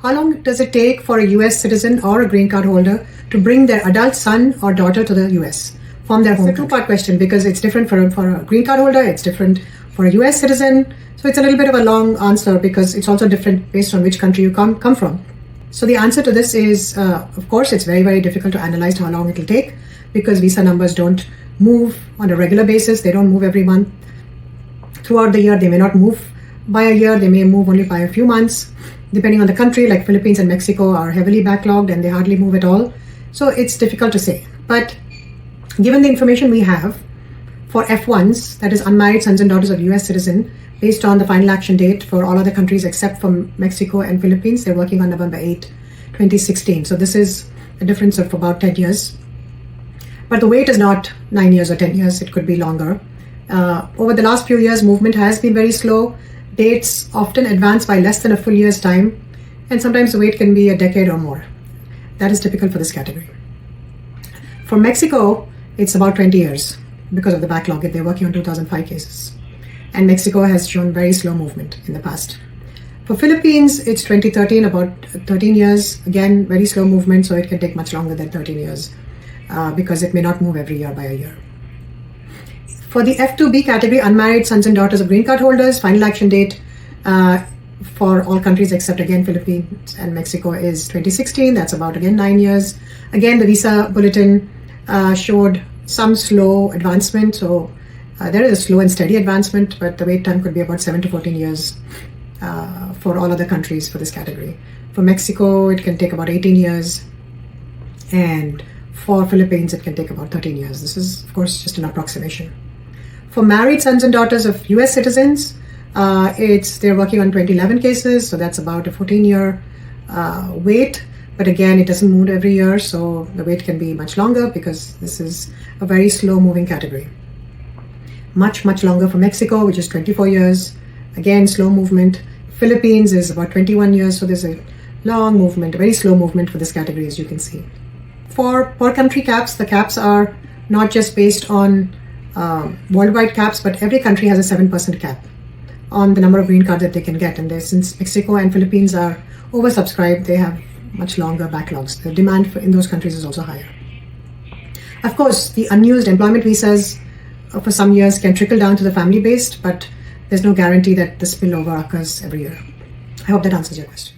How long does it take for a US citizen or a green card holder to bring their adult son or daughter to the US from their home? It's a two-part question because it's different for a green card holder, it's different for a US citizen. So it's a little bit of a long answer because it's also different based on which country you come from. So the answer to this is, of course, it's very, very difficult to analyze how long it will take because visa numbers don't move on a regular basis. They don't move every month. Throughout the year, they may not move by a year. They may move only by a few months. Depending on the country, like Philippines and Mexico are heavily backlogged and they hardly move at all. So it's difficult to say. But given the information we have for F1s, that is unmarried sons and daughters of US citizen, based on the final action date for all other countries except for Mexico and Philippines, they're working on November 8, 2016. So this is a difference of about 10 years. But the wait is not 9 years or 10 years, it could be longer. Over the last few years, movement has been very slow. Dates often advance by less than a full year's time, and sometimes the wait can be a decade or more. That is typical for this category. For Mexico, it's about 20 years because of the backlog if they're working on 2005 cases. And Mexico has shown very slow movement in the past. For Philippines, it's 2013, about 13 years. Again, very slow movement, so it can take much longer than 13 years because it may not move every year by a year. For the F2B category, unmarried sons and daughters of green card holders, final action date for all countries except, again, Philippines and Mexico is 2016. That's about, again, 9 years. Again, the Visa Bulletin showed some slow advancement. So there is a slow and steady advancement, but the wait time could be about 7 to 14 years for all other countries for this category. For Mexico, it can take about 18 years. And for Philippines, it can take about 13 years. This is, of course, just an approximation. For married sons and daughters of US citizens, they're working on 2011 cases, so that's about a 14-year wait. But again, it doesn't move every year, so the wait can be much longer because this is a very slow-moving category. Much, much longer for Mexico, which is 24 years. Again, slow movement. Philippines is about 21 years, so there's a long movement, a very slow movement for this category, as you can see. For per country caps, the caps are not just based on worldwide caps, but every country has a 7% cap on the number of green cards that they can get. And since Mexico and Philippines are oversubscribed, they have much longer backlogs. The demand in those countries is also higher. Of course, the unused employment visas for some years can trickle down to the family-based, but there's no guarantee that the spillover occurs every year. I hope that answers your question.